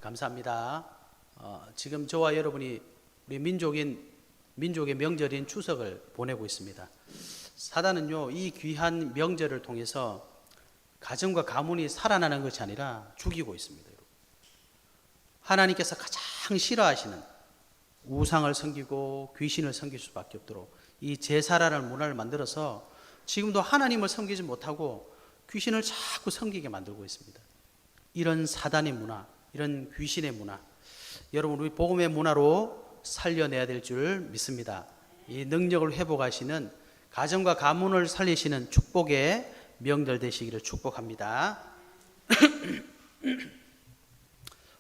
감사합니다. 지금 저와 여러분이 우리 민족의 명절인 추석을 보내고 있습니다. 사단은요, 이 귀한 명절을 통해서 가정과 가문이 살아나는 것이 아니라 죽이고 있습니다. 하나님께서 가장 싫어하시는 우상을 섬기고 귀신을 섬길 수밖에 없도록 이 제사라는 문화를 만들어서 지금도 하나님을 섬기지 못하고 귀신을 자꾸 섬기게 만들고 있습니다. 이런 사단의 문화, 이런 귀신의 문화, 여러분 우리 복음의 문화로 살려내야 될 줄 믿습니다. 이 능력을 회복하시는, 가정과 가문을 살리시는 축복의 명절 되시기를 축복합니다.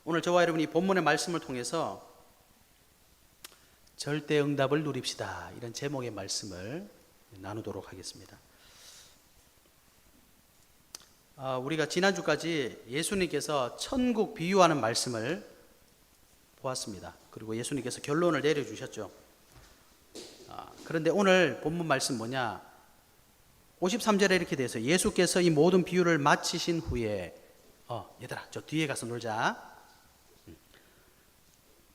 오늘 저와 여러분이 본문의 말씀을 통해서 절대 응답을 누립시다, 이런 제목의 말씀을 나누도록 하겠습니다. 우리가 지난주까지 예수님께서 천국 비유하는 말씀을 보았습니다. 그리고 예수님께서 결론을 내려주셨죠. 그런데 오늘 본문 말씀 뭐냐, 53절에 이렇게 돼서 예수께서 이 모든 비유를 마치신 후에 얘들아 저 뒤에 가서 놀자.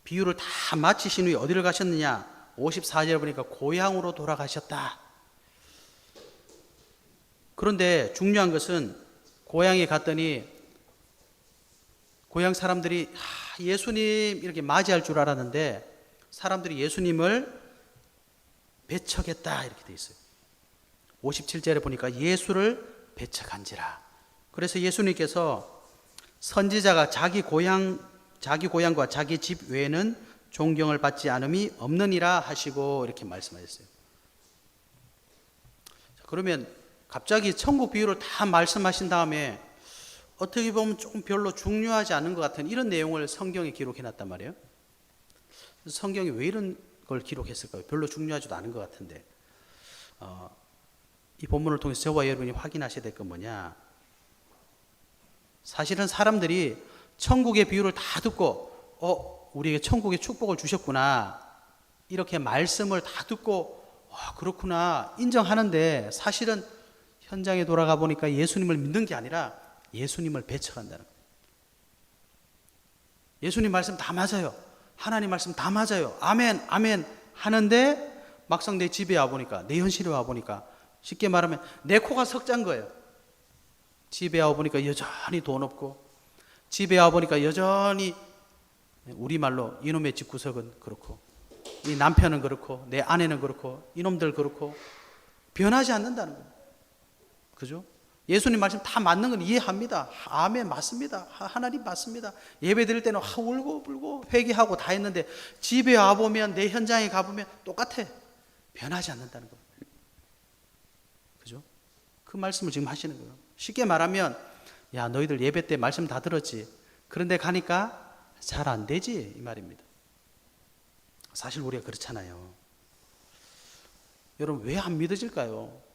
비유를 다 마치신 후에 어디를 가셨느냐, 54절에 보니까 고향으로 돌아가셨다. 그런데 중요한 것은 고향에 갔더니 고향 사람들이 예수님 이렇게 맞이할 줄 알았는데 사람들이 예수님을 배척했다, 이렇게 돼 있어요. 57절에 보니까 예수를 배척한지라. 그래서 예수님께서 선지자가 자기 고향과 자기 집 외에는 존경을 받지 않음이 없느니라 하시고 이렇게 말씀하셨어요. 그러면 갑자기 천국 비유를 다 말씀하신 다음에 어떻게 보면 조금 별로 중요하지 않은 것 같은 이런 내용을 성경에 기록해 놨단 말이에요. 성경이 왜 이런 걸 기록했을까요? 별로 중요하지도 않은 것 같은데, 이 본문을 통해서 저와 여러분이 확인하셔야 될 건 뭐냐, 사실은 사람들이 천국의 비유를 다 듣고 우리에게 천국의 축복을 주셨구나, 이렇게 말씀을 다 듣고 그렇구나 인정하는데, 사실은 현장에 돌아가 보니까 예수님을 믿는 게 아니라 예수님을 배척한다는 거예요. 예수님 말씀 다 맞아요, 하나님 말씀 다 맞아요, 아멘 아멘 하는데 막상 내 집에 와보니까, 내 현실에 와보니까, 쉽게 말하면 내 코가 석잔 거예요. 집에 와보니까 여전히 돈 없고, 집에 와보니까 여전히 우리말로 이놈의 집구석은 그렇고, 이 남편은 그렇고, 내 아내는 그렇고, 이놈들 그렇고, 변하지 않는다는 거예요. 그죠? 예수님 말씀 다 맞는 건 이해합니다. 아멘 맞습니다. 하나님 맞습니다. 예배 드릴 때는 울고 불고 회개하고 다 했는데 집에 와보면, 내 현장에 가보면 똑같아. 변하지 않는다는 거예요. 그죠? 그 말씀을 지금 하시는 거예요. 쉽게 말하면, 야 너희들 예배 때 말씀 다 들었지, 그런데 가니까 잘 안 되지, 이 말입니다. 사실 우리가 그렇잖아요. 여러분 왜 안 믿어질까요?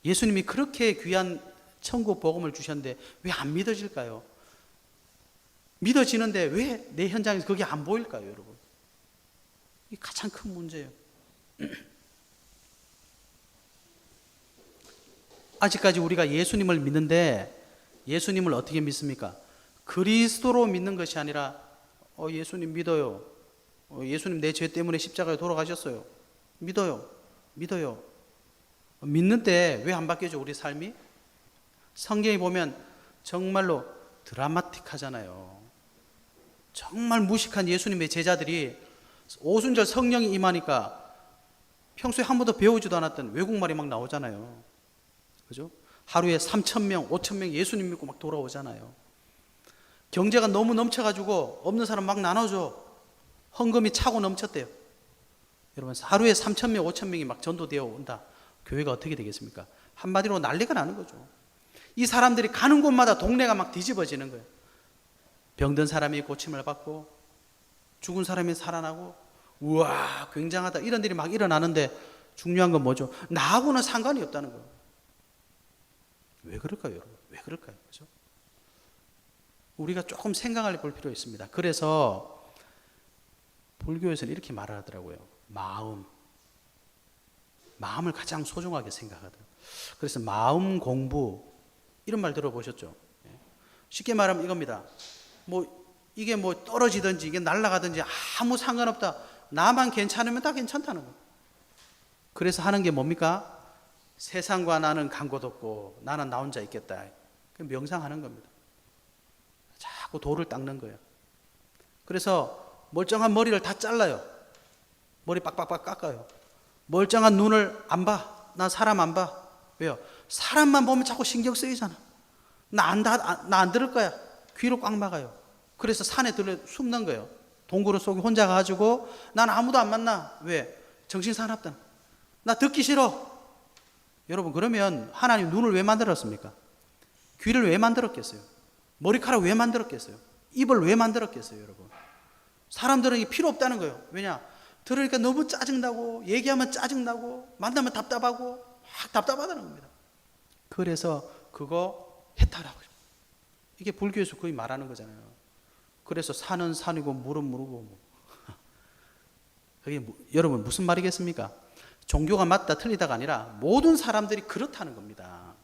예수님이 그렇게 귀한 천국 복음을 주셨는데 왜 안 믿어질까요? 믿어지는데 왜 내 현장에서 그게 안 보일까요, 여러분? 이게 가장 큰 문제예요. 아직까지 우리가 예수님을 믿는데 예수님을 어떻게 믿습니까? 그리스도로 믿는 것이 아니라 예수님 믿어요. 예수님 내 죄 때문에 십자가에 돌아가셨어요. 믿어요. 믿는데 왜 안 바뀌어져, 우리 삶이? 성경에 보면 정말로 드라마틱하잖아요. 정말 무식한 예수님의 제자들이 오순절 성령이 임하니까 평소에 한 번도 배우지도 않았던 외국말이 막 나오잖아요. 그죠? 하루에 3,000명, 5,000명 예수님 믿고 막 돌아오잖아요. 경제가 너무 넘쳐가지고 없는 사람 막 나눠줘. 헌금이 차고 넘쳤대요. 여러분 하루에 3,000명, 5,000명이 막 전도되어 온다. 교회가 어떻게 되겠습니까? 한마디로 난리가 나는 거죠. 이 사람들이 가는 곳마다 동네가 막 뒤집어지는 거예요. 병든 사람이 고침을 받고, 죽은 사람이 살아나고, 우와 굉장하다, 이런 일이 막 일어나는데 중요한 건 뭐죠? 나하고는 상관이 없다는 거예요. 왜 그럴까요, 여러분? 왜 그럴까요? 그죠? 우리가 조금 생각을 볼 필요 있습니다. 그래서 불교에서는 이렇게 말하더라고요. 마음을 가장 소중하게 생각하더라고요. 그래서 마음 공부, 이런 말 들어보셨죠? 쉽게 말하면 이겁니다. 이게 뭐 떨어지든지 이게 날아가든지 아무 상관없다. 나만 괜찮으면 다 괜찮다는 거예요. 그래서 하는 게 뭡니까? 세상과 나는 간 곳 없고 나는 나 혼자 있겠다. 명상하는 겁니다. 자꾸 돌을 닦는 거예요. 그래서 멀쩡한 머리를 다 잘라요. 머리 빡빡빡 깎아요. 멀쩡한 눈을 안 봐. 난 사람 안 봐. 왜요? 사람만 보면 자꾸 신경 쓰이잖아. 나 안 들을 거야. 귀로 꽉 막아요. 그래서 산에 들러 숨는 거예요. 동굴 속에 혼자 가지고 난 아무도 안 만나. 왜? 정신사납다. 나 듣기 싫어. 여러분, 그러면 하나님 눈을 왜 만들었습니까? 귀를 왜 만들었겠어요? 머리카락 왜 만들었겠어요? 입을 왜 만들었겠어요, 여러분? 사람들은 이게 필요 없다는 거예요. 왜냐? 들으니까 너무 짜증나고, 얘기하면 짜증나고, 만나면 답답하고, 막 답답하다는 겁니다. 그래서 그거 해탈하고. 이게 불교에서 거의 말하는 거잖아요. 그래서 산은 산이고, 물은 물이고. 그게 여러분, 무슨 말이겠습니까? 종교가 맞다 틀리다가 아니라 모든 사람들이 그렇다는 겁니다.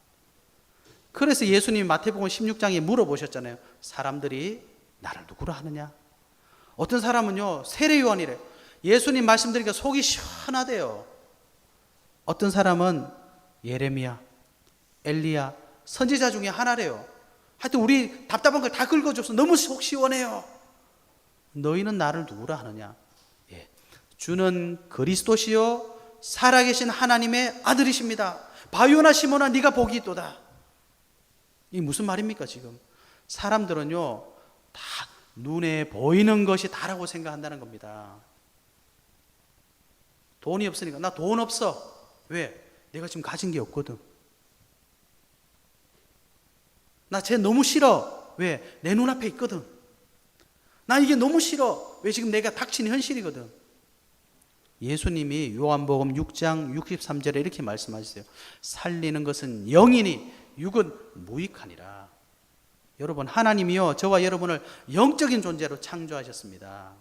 그래서 예수님이 마태복음 16장에 물어보셨잖아요. 사람들이 나를 누구라 하느냐? 어떤 사람은요, 세례요한이래. 예수님 말씀드리니까 속이 시원하대요. 어떤 사람은 예레미야, 엘리야, 선지자 중에 하나래요. 하여튼 우리 답답한 걸 다 긁어줘서 너무 속 시원해요. 너희는 나를 누구라 하느냐? 예. 주는 그리스도시요 살아계신 하나님의 아들이십니다. 바요나 시몬아 네가 복이 있도다. 이게 무슨 말입니까 지금? 사람들은요 다 눈에 보이는 것이 다라고 생각한다는 겁니다. 돈이 없으니까 나 돈 없어. 왜? 내가 지금 가진 게 없거든. 나 쟤 너무 싫어. 왜? 내 눈앞에 있거든. 나 이게 너무 싫어. 왜? 지금 내가 닥친 현실이거든. 예수님이 요한복음 6장 63절에 이렇게 말씀하셨어요. 살리는 것은 영이니 육은 무익하니라. 여러분, 하나님이요 저와 여러분을 영적인 존재로 창조하셨습니다.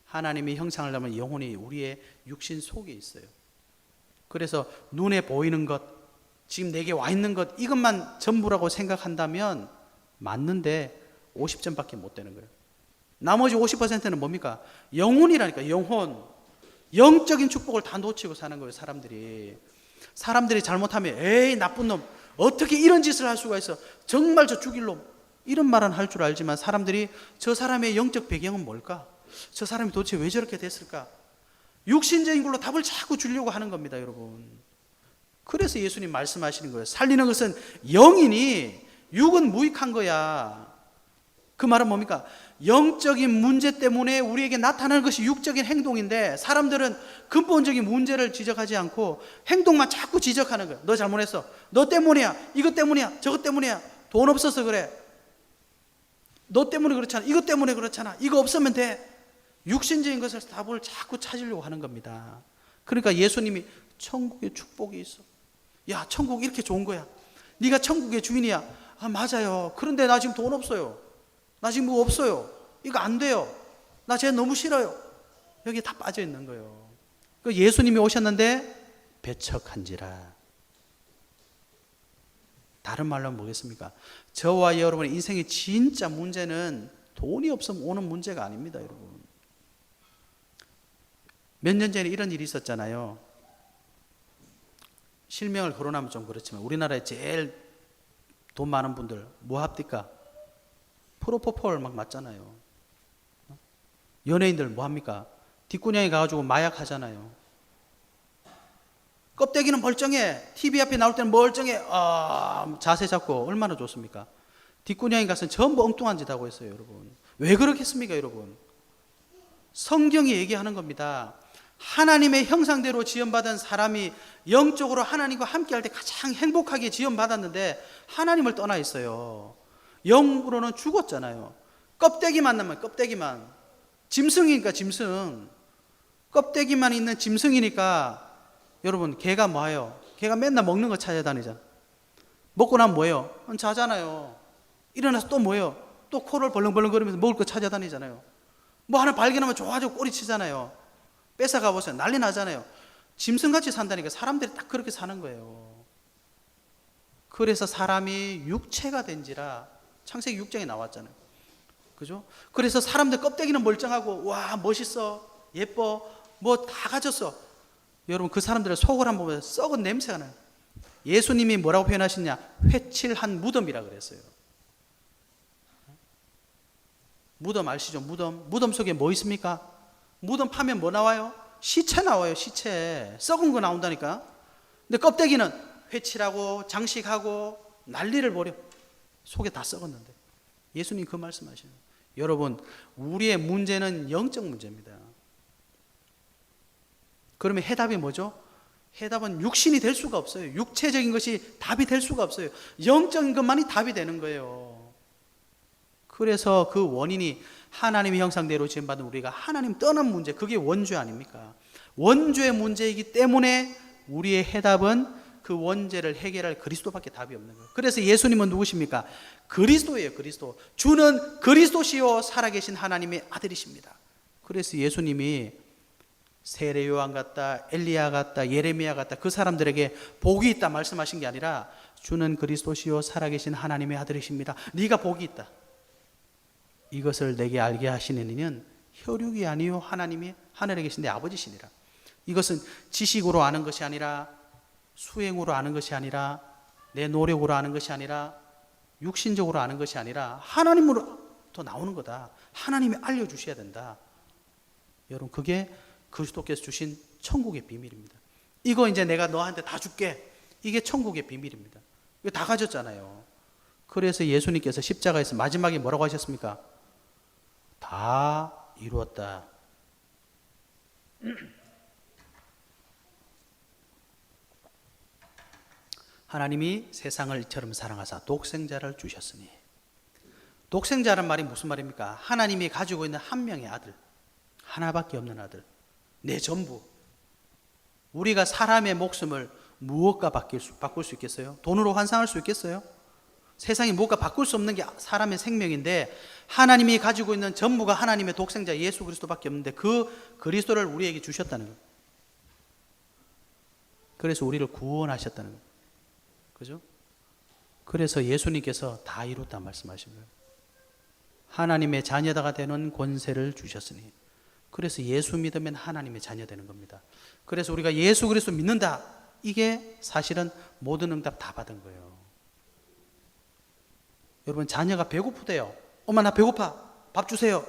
하나님의 형상을 닮은 영혼이 우리의 육신 속에 있어요. 그래서 눈에 보이는 것, 지금 내게 와 있는 것, 이것만 전부라고 생각한다면 맞는데 50점밖에 못 되는 거예요. 나머지 50%는 뭡니까? 영혼이라니까. 영혼, 영적인 축복을 다 놓치고 사는 거예요. 사람들이 잘못하면 에이 나쁜 놈, 어떻게 이런 짓을 할 수가 있어, 정말 저 죽일 놈, 이런 말은 할 줄 알지만 사람들이 저 사람의 영적 배경은 뭘까? 저 사람이 도대체 왜 저렇게 됐을까? 육신적인 걸로 답을 자꾸 주려고 하는 겁니다, 여러분. 그래서 예수님 말씀하시는 거예요. 살리는 것은 영이니 육은 무익한 거야. 그 말은 뭡니까? 영적인 문제 때문에 우리에게 나타나는 것이 육적인 행동인데, 사람들은 근본적인 문제를 지적하지 않고 행동만 자꾸 지적하는 거예요. 너 잘못했어. 너 때문이야. 이것 때문이야. 저것 때문이야. 돈 없어서 그래. 너 때문에 그렇잖아. 이것 때문에 그렇잖아. 이거 없으면 돼. 육신적인 것을 답을 자꾸 찾으려고 하는 겁니다. 그러니까 예수님이 천국에 축복이 있어. 야, 천국 이렇게 좋은 거야. 네가 천국의 주인이야. 아, 맞아요. 그런데 나 지금 돈 없어요. 나 지금 뭐 없어요. 이거 안 돼요. 나 쟤 너무 싫어요. 여기에 다 빠져 있는 거예요. 예수님이 오셨는데 배척한지라. 다른 말로 하면 뭐겠습니까? 저와 여러분의 인생의 진짜 문제는 돈이 없으면 오는 문제가 아닙니다, 여러분. 몇 년 전에 이런 일이 있었잖아요. 실명을 거론하면 좀 그렇지만 우리나라에 제일 돈 많은 분들 뭐 합니까? 프로포폴 막 맞잖아요. 연예인들 뭐 합니까? 뒷구녕에 가가지고 마약 하잖아요. 껍데기는 멀쩡해. TV 앞에 나올 때는 멀쩡해. 자세 잡고 얼마나 좋습니까? 뒷구녕에 가서는 전부 엉뚱한 짓 하고 있어요, 여러분. 왜 그렇겠습니까, 여러분? 성경이 얘기하는 겁니다. 하나님의 형상대로 지음받은 사람이 영적으로 하나님과 함께할 때 가장 행복하게 지음받았는데 하나님을 떠나 있어요. 영으로는 죽었잖아요. 껍데기만 남아요. 껍데기만. 짐승이니까 짐승. 껍데기만 있는 짐승이니까 여러분, 개가 뭐예요? 개가 맨날 먹는 거 찾아다니잖아. 먹고 나면 뭐예요? 자잖아요. 일어나서 또 뭐예요? 또 코를 벌렁벌렁거리면서 먹을 거 찾아다니잖아요. 뭐 하나 발견하면 좋아지고 꼬리치잖아요. 뺏어가 보세요. 난리 나잖아요. 짐승같이 산다니까. 사람들이 딱 그렇게 사는 거예요. 그래서 사람이 육체가 된지라 창세기 6장에 나왔잖아요. 그죠? 그래서 사람들 껍데기는 멀쩡하고 와 멋있어 예뻐 뭐 다 가졌어. 여러분 그 사람들의 속을 한번 보면 썩은 냄새가 나요. 예수님이 뭐라고 표현하셨냐? 회칠한 무덤이라 그랬어요. 무덤 아시죠? 무덤 속에 뭐 있습니까? 무덤 파면 뭐 나와요? 시체 나와요. 시체 썩은 거 나온다니까. 근데 껍데기는 회칠하고 장식하고 난리를 벌여. 속에 다 썩었는데 예수님 그 말씀하시는 거예요. 여러분 우리의 문제는 영적 문제입니다. 그러면 해답이 뭐죠? 해답은 육신이 될 수가 없어요. 육체적인 것이 답이 될 수가 없어요. 영적인 것만이 답이 되는 거예요. 그래서 그 원인이 하나님의 형상대로 지음받은 우리가 하나님 떠난 문제, 그게 원죄 아닙니까? 원죄의 문제이기 때문에 우리의 해답은 그 원죄를 해결할 그리스도밖에 답이 없는 거예요. 그래서 예수님은 누구십니까? 그리스도예요. 그리스도. 주는 그리스도시요 살아계신 하나님의 아들이십니다. 그래서 예수님이 세례 요한 같다, 엘리야 같다, 예레미야 같다 그 사람들에게 복이 있다 말씀하신 게 아니라 주는 그리스도시요 살아계신 하나님의 아들이십니다. 네가 복이 있다. 이것을 내게 알게 하시는 이는 혈육이 아니요 하나님이 하늘에 계신 내 아버지시니라. 이것은 지식으로 아는 것이 아니라 수행으로 아는 것이 아니라 내 노력으로 아는 것이 아니라 육신적으로 아는 것이 아니라 하나님으로부터 나오는 거다. 하나님이 알려주셔야 된다. 여러분 그게 그리스도께서 주신 천국의 비밀입니다. 이거 이제 내가 너한테 다 줄게. 이게 천국의 비밀입니다. 이거 다 가졌잖아요. 그래서 예수님께서 십자가에서 마지막에 뭐라고 하셨습니까? 다 이루었다. 하나님이 세상을 이처럼 사랑하사 독생자를 주셨으니. 독생자란 말이 무슨 말입니까? 하나님이 가지고 있는 한 명의 아들, 하나밖에 없는 아들, 내 전부. 우리가 사람의 목숨을 무엇과 바꿀 수 있겠어요? 돈으로 환산할 수 있겠어요? 세상에 무엇과 바꿀 수 없는 게 사람의 생명인데 하나님이 가지고 있는 전부가 하나님의 독생자 예수 그리스도밖에 없는데 그 그리스도를 우리에게 주셨다는 거예요. 그래서 우리를 구원하셨다는 거예요. 그죠? 그래서 예수님께서 다 이뤘다 말씀하신 거예요. 하나님의 자녀가 되는 권세를 주셨으니. 그래서 예수 믿으면 하나님의 자녀 되는 겁니다. 그래서 우리가 예수 그리스도 믿는다. 이게 사실은 모든 응답 다 받은 거예요. 여러분 자녀가 배고프대요. 엄마 나 배고파. 밥 주세요.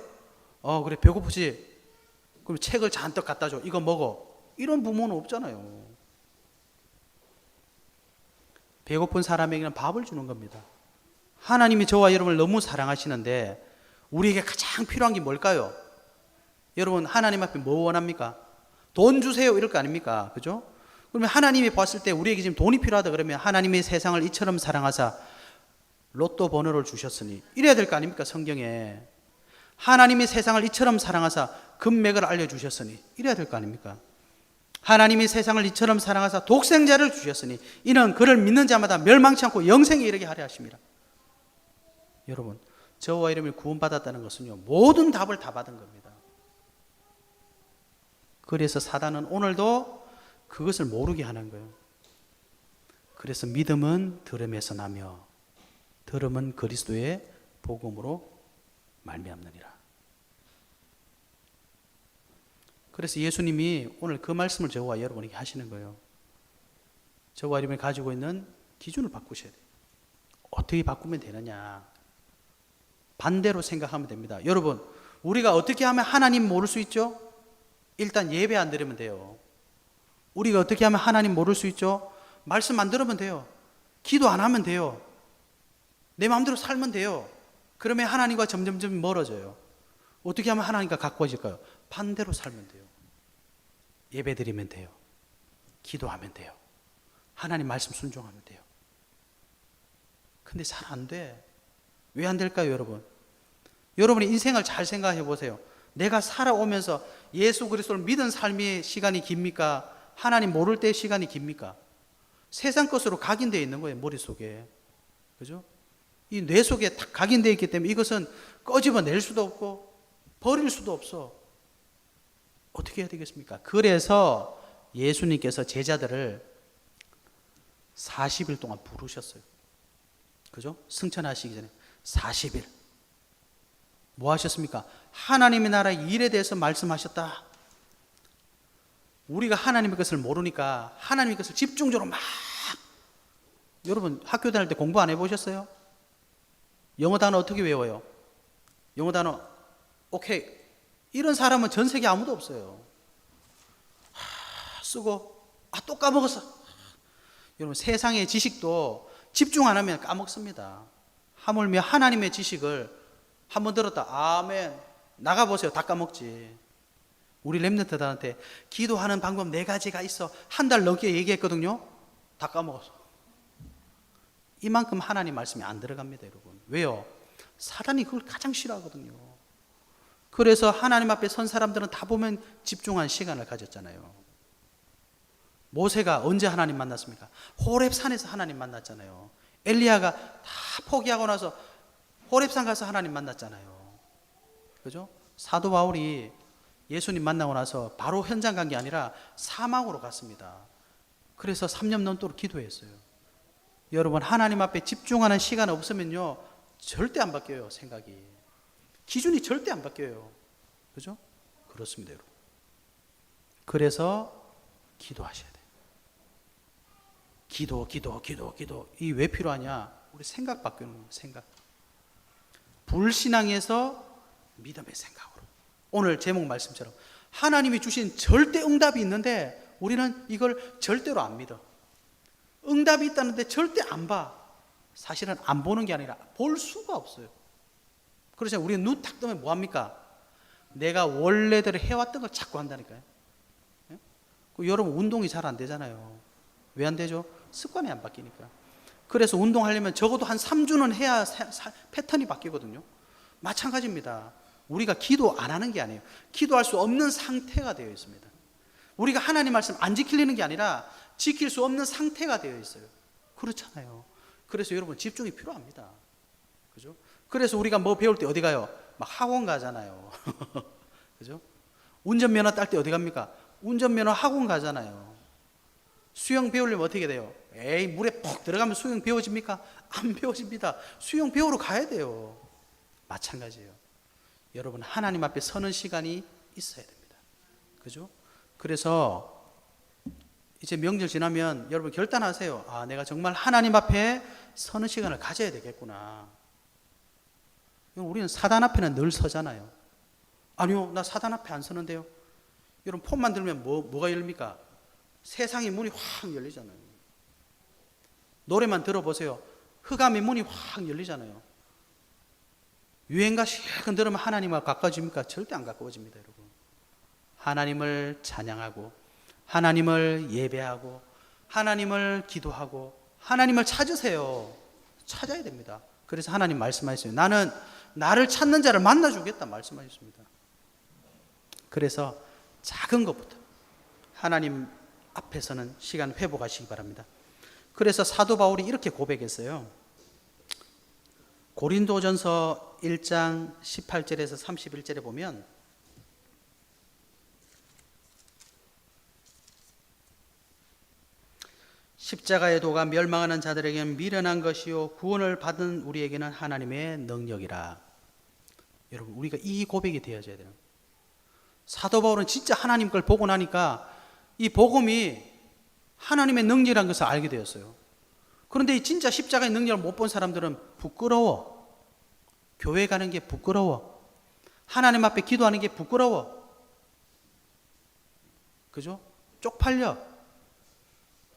그래 배고프지. 그럼 책을 잔뜩 갖다 줘. 이거 먹어. 이런 부모는 없잖아요. 배고픈 사람에게는 밥을 주는 겁니다. 하나님이 저와 여러분을 너무 사랑하시는데 우리에게 가장 필요한 게 뭘까요? 여러분 하나님 앞에 뭐 원합니까? 돈 주세요 이럴 거 아닙니까? 그죠? 그러면 하나님이 봤을 때 우리에게 지금 돈이 필요하다 그러면 하나님이 세상을 이처럼 사랑하사 로또 번호를 주셨으니 이래야 될 거 아닙니까? 성경에 하나님이 세상을 이처럼 사랑하사 금맥을 알려주셨으니 이래야 될 거 아닙니까? 하나님이 세상을 이처럼 사랑하사 독생자를 주셨으니 이는 그를 믿는 자마다 멸망치 않고 영생에 이르게 하려 하심이라. 여러분 저와 여러분이 구원받았다는 것은요 모든 답을 다 받은 겁니다. 그래서 사단은 오늘도 그것을 모르게 하는 거예요. 그래서 믿음은 들음에서 나며 들음은 그리스도의 복음으로 말미암느니라. 그래서 예수님이 오늘 그 말씀을 저와 여러분에게 하시는 거예요. 저와 여러분이 가지고 있는 기준을 바꾸셔야 돼요. 어떻게 바꾸면 되느냐? 반대로 생각하면 됩니다. 여러분, 우리가 어떻게 하면 하나님 모를 수 있죠? 일단 예배 안 드리면 돼요. 우리가 어떻게 하면 하나님 모를 수 있죠? 말씀 안 들으면 돼요. 기도 안 하면 돼요. 내 마음대로 살면 돼요. 그러면 하나님과 점점점 멀어져요. 어떻게 하면 하나님과 가까워질까요? 반대로 살면 돼요. 예배 드리면 돼요. 기도하면 돼요. 하나님 말씀 순종하면 돼요. 근데 잘 안 돼. 왜 안 될까요, 여러분? 여러분의 인생을 잘 생각해 보세요. 내가 살아오면서 예수 그리스도를 믿은 삶의 시간이 깁니까? 하나님 모를 때의 시간이 깁니까? 세상 것으로 각인되어 있는 거예요, 머릿속에. 그죠? 이 뇌 속에 딱 각인되어 있기 때문에 이것은 꺼집어낼 수도 없고 버릴 수도 없어. 어떻게 해야 되겠습니까? 그래서 예수님께서 제자들을 40일 동안 부르셨어요. 그죠? 승천하시기 전에 40일. 뭐 하셨습니까? 하나님의 나라의 일에 대해서 말씀하셨다. 우리가 하나님의 것을 모르니까 하나님의 것을 집중적으로 막, 여러분 학교 다닐 때 공부 안 해보셨어요? 영어 단어 어떻게 외워요? 영어 단어 오케이, 이런 사람은 전 세계 아무도 없어요. 쓰고 또 까먹었어. 여러분 세상의 지식도 집중 안 하면 까먹습니다. 하물며 하나님의 지식을 한번 들었다, 아멘, 나가보세요. 다 까먹지. 우리 렘넌트들한테 기도하는 방법 4가지가 있어 한 달 넘게 얘기했거든요. 다 까먹었어. 이만큼 하나님 말씀이 안 들어갑니다, 여러분. 왜요? 사단이 그걸 가장 싫어하거든요. 그래서 하나님 앞에 선 사람들은 다 보면 집중한 시간을 가졌잖아요. 모세가 언제 하나님 만났습니까? 호렙산에서 하나님 만났잖아요. 엘리야가 다 포기하고 나서 호렙산 가서 하나님 만났잖아요. 그죠? 사도 바울이 예수님 만나고 나서 바로 현장 간 게 아니라 사막으로 갔습니다. 그래서 3년 넘도록 기도했어요. 여러분 하나님 앞에 집중하는 시간 없으면요 절대 안 바뀌어요. 생각이, 기준이 절대 안 바뀌어요. 그죠? 그렇습니다, 여러분. 그래서 기도하셔야 돼요. 기도. 이 왜 필요하냐? 우리 생각 바뀌는 거예요. 생각. 불신앙에서 믿음의 생각으로. 오늘 제목 말씀처럼 하나님이 주신 절대 응답이 있는데 우리는 이걸 절대로 안 믿어. 응답이 있다는데 절대 안 봐. 사실은 안 보는 게 아니라 볼 수가 없어요. 그래서 우리는 눈 딱 뜨면 뭐합니까? 내가 원래대로 해왔던 걸 자꾸 한다니까요. 여러분 운동이 잘 안 되잖아요. 왜 안 되죠? 습관이 안 바뀌니까. 그래서 운동하려면 적어도 한 3주는 해야 패턴이 바뀌거든요. 마찬가지입니다. 우리가 기도 안 하는 게 아니에요. 기도할 수 없는 상태가 되어 있습니다. 우리가 하나님 말씀 안 지키려는 게 아니라 지킬 수 없는 상태가 되어 있어요. 그렇잖아요. 그래서 여러분 집중이 필요합니다. 그죠? 그래서 우리가 뭐 배울 때 어디 가요? 막 학원 가잖아요. 그죠? 운전면허 딸 때 어디 갑니까? 운전면허 학원 가잖아요. 수영 배우려면 어떻게 돼요? 에이, 물에 푹 들어가면 수영 배워집니까? 안 배워집니다. 수영 배우러 가야 돼요. 마찬가지예요. 여러분 하나님 앞에 서는 시간이 있어야 됩니다. 그죠? 그래서 이제 명절 지나면 여러분 결단하세요. 아, 내가 정말 하나님 앞에 서는 시간을 가져야 되겠구나. 우리는 사단 앞에는 늘 서잖아요. 아니요, 나 사단 앞에 안 서는데요. 여러분 폰만 들면 뭐가 열립니까? 세상의 문이 확 열리잖아요. 노래만 들어보세요. 흑암의 문이 확 열리잖아요. 유행가 실컷 들으면 하나님과 가까워집니까? 절대 안 가까워집니다, 여러분. 하나님을 찬양하고 하나님을 예배하고 하나님을 기도하고 하나님을 찾으세요. 찾아야 됩니다. 그래서 하나님 말씀하셨어요. 나는 나를 찾는 자를 만나주겠다 말씀하셨습니다. 그래서 작은 것부터 하나님 앞에서는 시간 회복하시기 바랍니다. 그래서 사도 바울이 이렇게 고백했어요. 고린도전서 1장 18절에서 31절에 보면 십자가의 도가 멸망하는 자들에게는 미련한 것이요 구원을 받은 우리에게는 하나님의 능력이라. 여러분 우리가 이 고백이 되어져야 돼요. 사도 바울은 진짜 하나님 걸 보고 나니까 이 복음이 하나님의 능력이라는 것을 알게 되었어요. 그런데 진짜 십자가의 능력을 못 본 사람들은 부끄러워. 교회 가는 게 부끄러워. 하나님 앞에 기도하는 게 부끄러워. 그죠? 쪽팔려.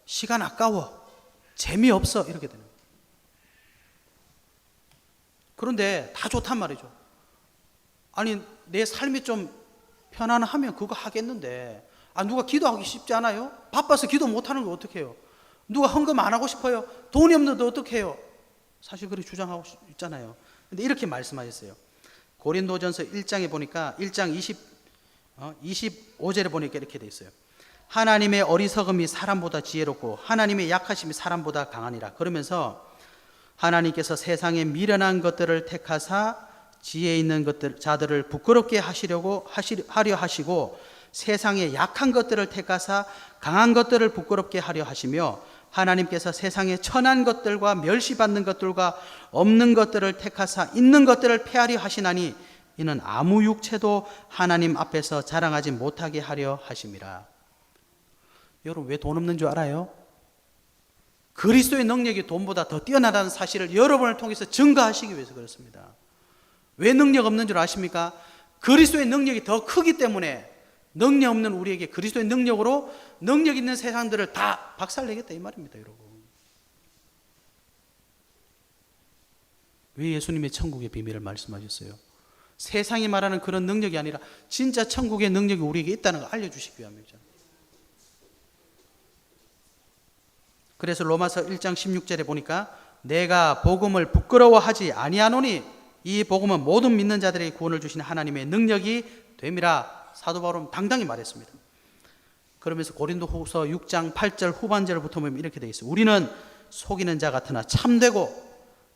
시간 아까워. 재미없어. 이렇게 되는 거예요. 그런데 다 좋단 말이죠. 아니 내 삶이 좀 편안하면 그거 하겠는데 누가 기도하기 쉽지 않아요? 바빠서 기도 못하는 거 어떻게 해요? 누가 헌금 안 하고 싶어요? 돈이 없는데 어떻게 해요? 사실 그렇게 주장하고 있잖아요. 근데 이렇게 말씀하셨어요. 고린도전서 1장에 보니까 1장 25절에 보니까 이렇게 돼 있어요. 하나님의 어리석음이 사람보다 지혜롭고 하나님의 약하심이 사람보다 강하니라. 그러면서 하나님께서 세상에 미련한 것들을 택하사 지혜 있는 자들을 부끄럽게 하려 하시고 세상에 약한 것들을 택하사 강한 것들을 부끄럽게 하려 하시며 하나님께서 세상에 천한 것들과 멸시받는 것들과 없는 것들을 택하사 있는 것들을 폐하려 하시나니 이는 아무 육체도 하나님 앞에서 자랑하지 못하게 하려 하심이라. 여러분 왜 돈 없는 줄 알아요? 그리스도의 능력이 돈보다 더 뛰어나다는 사실을 여러분을 통해서 증거하시기 위해서 그렇습니다. 왜 능력 없는 줄 아십니까? 그리스도의 능력이 더 크기 때문에 능력 없는 우리에게 그리스도의 능력으로 능력 있는 세상들을 다 박살내겠다 이 말입니다. 여러분 왜 예수님의 천국의 비밀을 말씀하셨어요? 세상이 말하는 그런 능력이 아니라 진짜 천국의 능력이 우리에게 있다는 걸 알려주시기 위함이죠. 그래서 로마서 1장 16절에 보니까 내가 복음을 부끄러워하지 아니하노니 이 복음은 모든 믿는 자들에게 구원을 주시는 하나님의 능력이 됨이라. 사도 바울은 당당히 말했습니다. 그러면서 고린도후서 6장 8절 후반절부터 보면 이렇게 되어 있어요. 우리는 속이는 자 같으나 참되고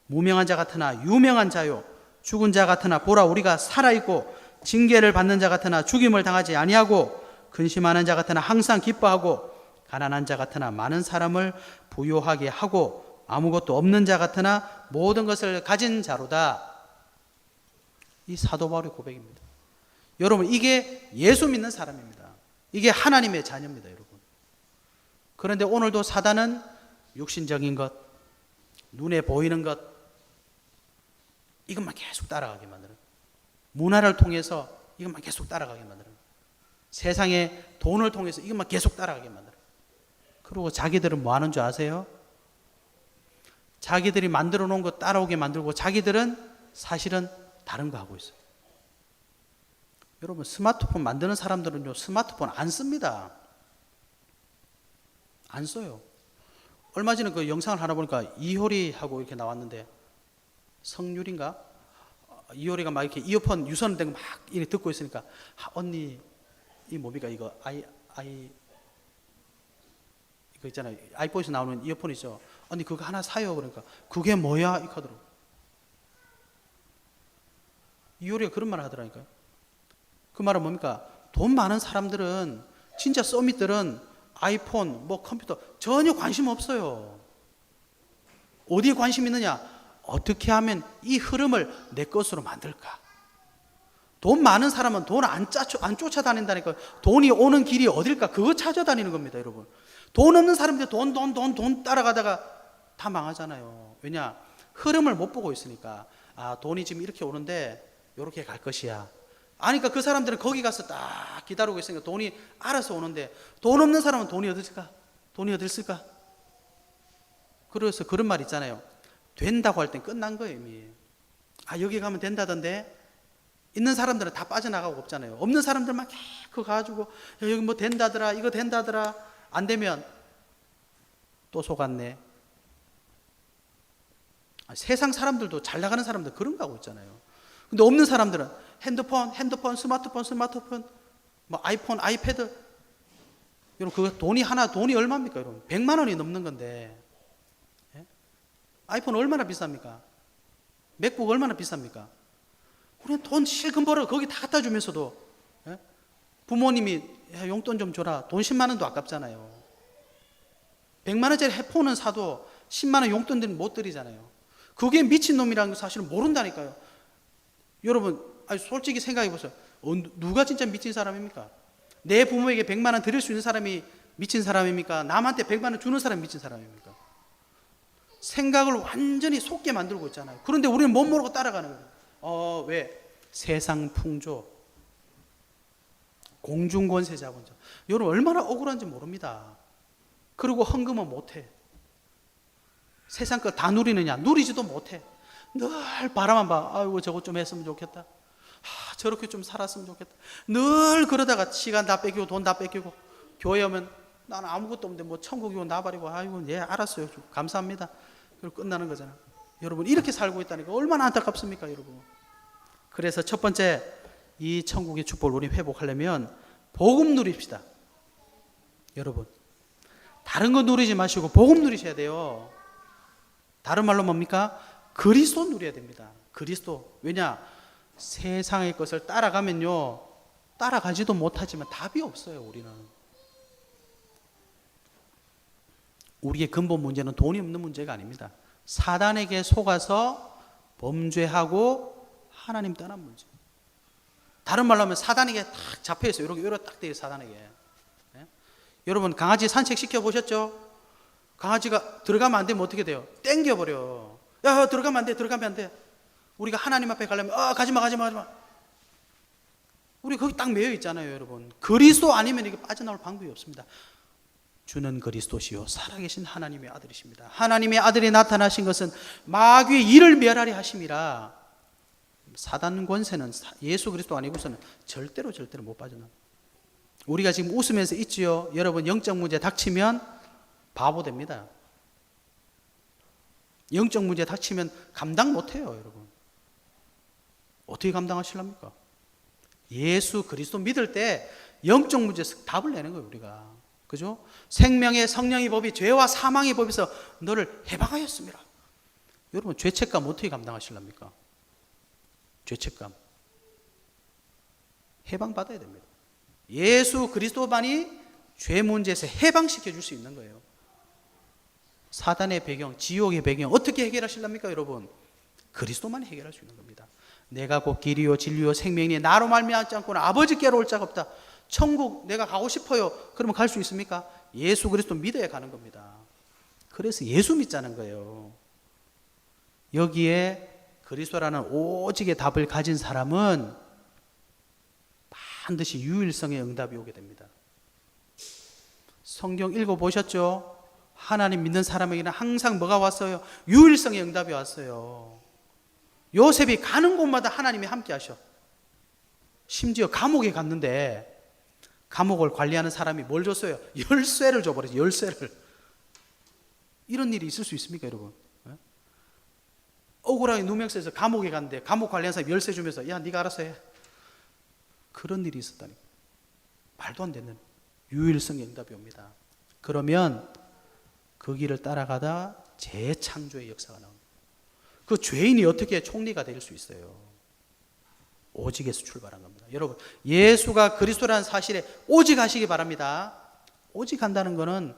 무명한 자 같으나 유명한 자요 죽은 자 같으나 보라 우리가 살아있고 징계를 받는 자 같으나 죽임을 당하지 아니하고 근심하는 자 같으나 항상 기뻐하고 가난한 자 같으나 많은 사람을 부유하게 하고 아무것도 없는 자 같으나 모든 것을 가진 자로다. 이 사도 바울의 고백입니다. 여러분 이게 예수 믿는 사람입니다. 이게 하나님의 자녀입니다. 여러분. 그런데 오늘도 사단은 육신적인 것, 눈에 보이는 것 이것만 계속 따라가게 만드는, 문화를 통해서 이것만 계속 따라가게 만드는, 세상의 돈을 통해서 이것만 계속 따라가게 만드는. 그리고 자기들은 뭐 하는 줄 아세요? 자기들이 만들어 놓은 거 따라오게 만들고 자기들은 사실은 다른 거 하고 있어요. 여러분 스마트폰 만드는 사람들은요 스마트폰 안 씁니다. 안 써요. 얼마 전에 그 영상을 하나 보니까 이효리하고 이렇게 나왔는데 성유리인가? 이효리가 막 이렇게 이어폰 유선 된 거 막 이렇게 듣고 있으니까 언니 이 뭡니까 이거 이거 있잖아요. 아이폰에서 나오는 이어폰 있죠. 언니 그거 하나 사요. 그러니까 그게 뭐야? 이 카드로. 이효리가 그런 말을 하더라니까요. 그 말은 뭡니까? 돈 많은 사람들은 진짜 서밋들은 아이폰, 뭐 컴퓨터 전혀 관심 없어요. 어디에 관심 있느냐? 어떻게 하면 이 흐름을 내 것으로 만들까? 돈 많은 사람은 돈 안 쫓아다닌다니까요. 돈이 오는 길이 어딜까? 그거 찾아다니는 겁니다, 여러분. 돈 없는 사람들 돈 따라가다가 다 망하잖아요. 왜냐? 흐름을 못 보고 있으니까. 아, 돈이 지금 이렇게 오는데 이렇게 갈 것이야. 아니까 그 사람들은 거기 가서 딱 기다리고 있으니까 돈이 알아서 오는데 돈 없는 사람은 돈이 어디 있을까? 돈이 어디 있을까? 그래서 그런 말 있잖아요. 된다고 할 땐 끝난 거예요, 이미. 아, 여기 가면 된다던데. 있는 사람들은 다 빠져나가고 없잖아요. 없는 사람들만 그거 가지고 야, 여기 뭐 된다더라, 이거 된다더라. 안 되면 또 속았네. 아, 세상 사람들도 잘 나가는 사람들 그런 거 하고 있잖아요. 근데 없는 사람들은 핸드폰, 스마트폰, 뭐 아이폰, 아이패드. 여러분, 그거 돈이 얼마입니까, 여러분? 100만 원이 넘는 건데. 예? 아이폰 얼마나 비쌉니까? 맥북 얼마나 비쌉니까? 우리는 돈 실컷 벌어 거기 다 갖다 주면서도 예? 부모님이 야, 용돈 좀 줘라. 돈 10만 원도 아깝잖아요. 100만 원짜리 헤드폰은 사도 10만 원 용돈들은 못 드리잖아요. 그게 미친놈이라는 거 사실은 모른다니까요. 여러분, 아니, 솔직히 생각해 보세요. 누가 진짜 미친 사람입니까? 내 부모에게 100만 원 드릴 수 있는 사람이 미친 사람입니까? 남한테 100만 원 주는 사람이 미친 사람입니까? 생각을 완전히 속게 만들고 있잖아요. 그런데 우리는 못 모르고 따라가는 거예요. 왜? 세상 풍조, 공중권세 자본주의. 여러분 얼마나 억울한지 모릅니다. 그리고 헌금은 못해. 세상 거 다 누리느냐? 누리지도 못해. 늘 바라만 봐. 아이고 저거 좀 했으면 좋겠다. 아, 저렇게 좀 살았으면 좋겠다. 늘 그러다가 시간 다 뺏기고 돈 다 뺏기고 교회 오면 나는 아무것도 없는데 뭐 천국이 온 나발이고 아이고 예 알았어요. 감사합니다. 그리고 끝나는 거잖아. 여러분 이렇게 살고 있다니까 얼마나 안타깝습니까, 여러분. 그래서 첫 번째 이 천국의 축복을 우리 회복하려면 복음 누립시다. 여러분 다른 거 누리지 마시고 복음 누리셔야 돼요. 다른 말로 뭡니까? 그리스도 누려야 됩니다. 그리스도. 왜냐? 세상의 것을 따라가면요 따라가지도 못하지만 답이 없어요. 우리는 우리의 근본 문제는 돈이 없는 문제가 아닙니다. 사단에게 속아서 범죄하고 하나님 떠난 문제. 다른 말로 하면 사단에게 딱 잡혀 있어요. 이렇게 딱 돼요, 사단에게. 예? 여러분 강아지 산책 시켜 보셨죠? 강아지가 들어가면 안 되면 어떻게 돼요? 땡겨 버려. 야, 들어가면 안 돼, 들어가면 안 돼. 우리가 하나님 앞에 가려면 가지마, 가지마, 가지마. 우리 거기 딱 매여 있잖아요, 여러분. 그리스도 아니면 이게 빠져나올 방법이 없습니다. 주는 그리스도시요 살아계신 하나님의 아들이십니다. 하나님의 아들이 나타나신 것은 마귀의 일을 멸하려 하심이라. 사단 권세는 예수 그리스도 아니고서는 절대로 못 빠져나. 우리가 지금 웃으면서 있지요. 여러분 영적 문제 닥치면 바보 됩니다. 영적 문제 닥치면 감당 못해요, 여러분. 어떻게 감당하실랍니까? 예수 그리스도 믿을 때 영적 문제에서 답을 내는 거예요, 우리가. 그죠? 생명의 성령의 법이 죄와 사망의 법에서 너를 해방하였습니다. 여러분 죄책감 어떻게 감당하실랍니까? 죄책감 해방받아야 됩니다. 예수 그리스도만이 죄 문제에서 해방시켜 줄 수 있는 거예요. 사단의 배경, 지옥의 배경 어떻게 해결하실랍니까, 여러분? 그리스도만 해결할 수 있는 겁니다. 내가 곧 길이요 진리요 생명이니 나로 말미암지 않고는 아버지께로 올 자가 없다. 천국 내가 가고 싶어요. 그러면 갈 수 있습니까? 예수 그리스도 믿어야 가는 겁니다. 그래서 예수 믿자는 거예요. 여기에 그리스도라는 오직의 답을 가진 사람은 반드시 유일성의 응답이 오게 됩니다. 성경 읽어보셨죠? 하나님 믿는 사람에게는 항상 뭐가 왔어요? 유일성의 응답이 왔어요. 요셉이 가는 곳마다 하나님이 함께 하셔. 심지어 감옥에 갔는데 감옥을 관리하는 사람이 뭘 줬어요? 열쇠를 줘버렸어요. 열쇠를. 이런 일이 있을 수 있습니까, 여러분? 억울하게 누명서에서 감옥에 갔는데 감옥 관리하는 사람이 열쇠 주면서 야, 네가 알아서 해. 그런 일이 있었다니. 말도 안 되는 유일성의 응답이 옵니다. 그러면 그 길을 따라가다 재창조의 역사가 나옵니다. 그 죄인이 어떻게 총리가 될 수 있어요? 오직에서 출발한 겁니다. 여러분, 예수가 그리스도라는 사실에 오직 하시기 바랍니다. 오직 한다는 것은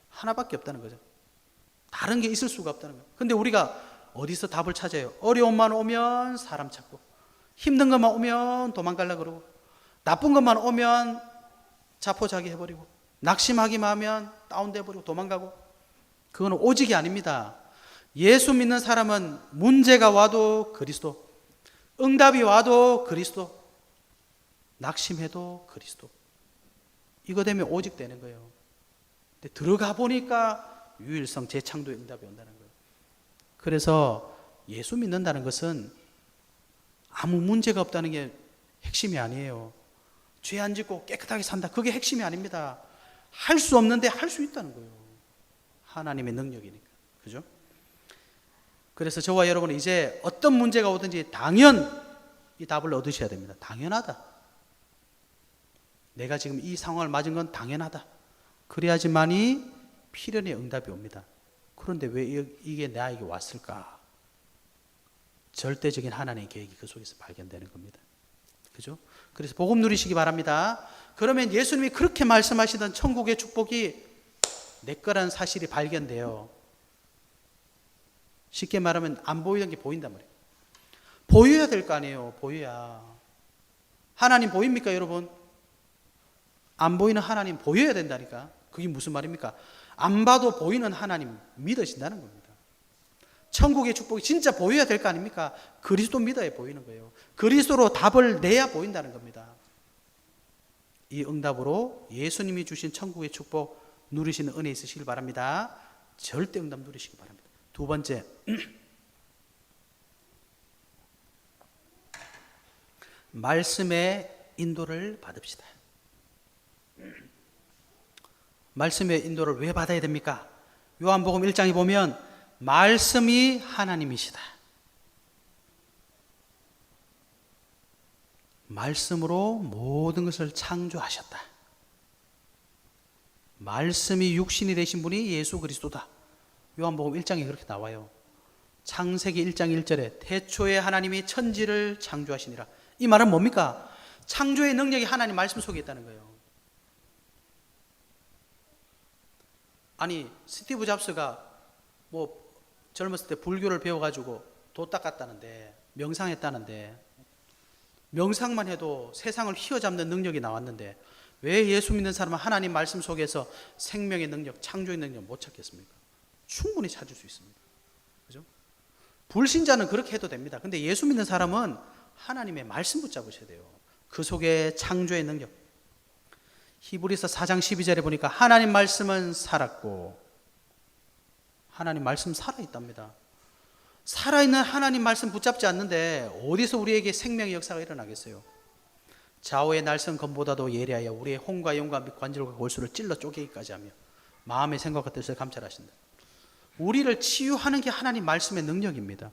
하나밖에 없다는 거죠. 다른 게 있을 수가 없다는 거예요. 근데 우리가 어디서 답을 찾아요? 어려움만 오면 사람 찾고, 힘든 것만 오면 도망가려고 그러고, 나쁜 것만 오면 자포자기 해버리고, 낙심하기만 하면 다운돼 버리고 도망가고. 그건 오직이 아닙니다. 예수 믿는 사람은 문제가 와도 그리스도, 응답이 와도 그리스도, 낙심해도 그리스도. 이거 되면 오직 되는 거예요. 근데 들어가 보니까 유일성 재창조의 응답이 온다는 거예요. 그래서 예수 믿는다는 것은 아무 문제가 없다는 게 핵심이 아니에요. 죄 안 짓고 깨끗하게 산다. 그게 핵심이 아닙니다. 할 수 없는데 할 수 있다는 거예요. 하나님의 능력이니까. 그죠? 그래서 저와 여러분은 이제 어떤 문제가 오든지 당연 이 답을 얻으셔야 됩니다. 당연하다. 내가 지금 이 상황을 맞은 건 당연하다. 그래야지만이 필연의 응답이 옵니다. 그런데 왜 이게 나에게 왔을까? 절대적인 하나님의 계획이 그 속에서 발견되는 겁니다. 그죠? 그래서 복음 누리시기 바랍니다. 그러면 예수님이 그렇게 말씀하시던 천국의 축복이 내 거라는 사실이 발견돼요. 쉽게 말하면 안 보이던 게 보인단 말이에요. 보여야 될 거 아니에요. 보여야. 하나님 보입니까, 여러분? 안 보이는 하나님 보여야 된다니까. 그게 무슨 말입니까? 안 봐도 보이는 하나님 믿어진다는 겁니다. 천국의 축복이 진짜 보여야 될 거 아닙니까? 그리스도 믿어야 보이는 거예요. 그리스도로 답을 내야 보인다는 겁니다. 이 응답으로 예수님이 주신 천국의 축복 누리시는 은혜 있으시길 바랍니다. 절대 응답 누리시기 바랍니다. 두 번째, 말씀의 인도를 받읍시다. 말씀의 인도를 왜 받아야 됩니까? 요한복음 1장에 보면 말씀이 하나님이시다. 말씀으로 모든 것을 창조하셨다. 말씀이 육신이 되신 분이 예수 그리스도다. 요한복음 1장에 그렇게 나와요. 창세기 1장 1절에 태초에 하나님이 천지를 창조하시니라. 이 말은 뭡니까? 창조의 능력이 하나님 말씀 속에 있다는 거예요. 아니 스티브 잡스가 뭐 젊었을 때 불교를 배워가지고 도 닦았다는데, 명상했다는데, 명상만 해도 세상을 휘어잡는 능력이 나왔는데 왜 예수 믿는 사람은 하나님 말씀 속에서 생명의 능력, 창조의 능력 못 찾겠습니까? 충분히 찾을 수 있습니다. 그죠? 불신자는 그렇게 해도 됩니다. 근데 예수 믿는 사람은 하나님의 말씀 붙잡으셔야 돼요. 그 속에 창조의 능력. 히브리서 4장 12절에 보니까 하나님 말씀은 살았고, 하나님 말씀 살아있답니다. 살아있는 하나님 말씀 붙잡지 않는데 어디서 우리에게 생명의 역사가 일어나겠어요? 좌우의 날선 검보다도 예리하여 우리의 혼과 영과 및 관절과 골수를 찔러 쪼개기까지 하며 마음의 생각과 뜻을 감찰하신다. 우리를 치유하는 게 하나님 말씀의 능력입니다.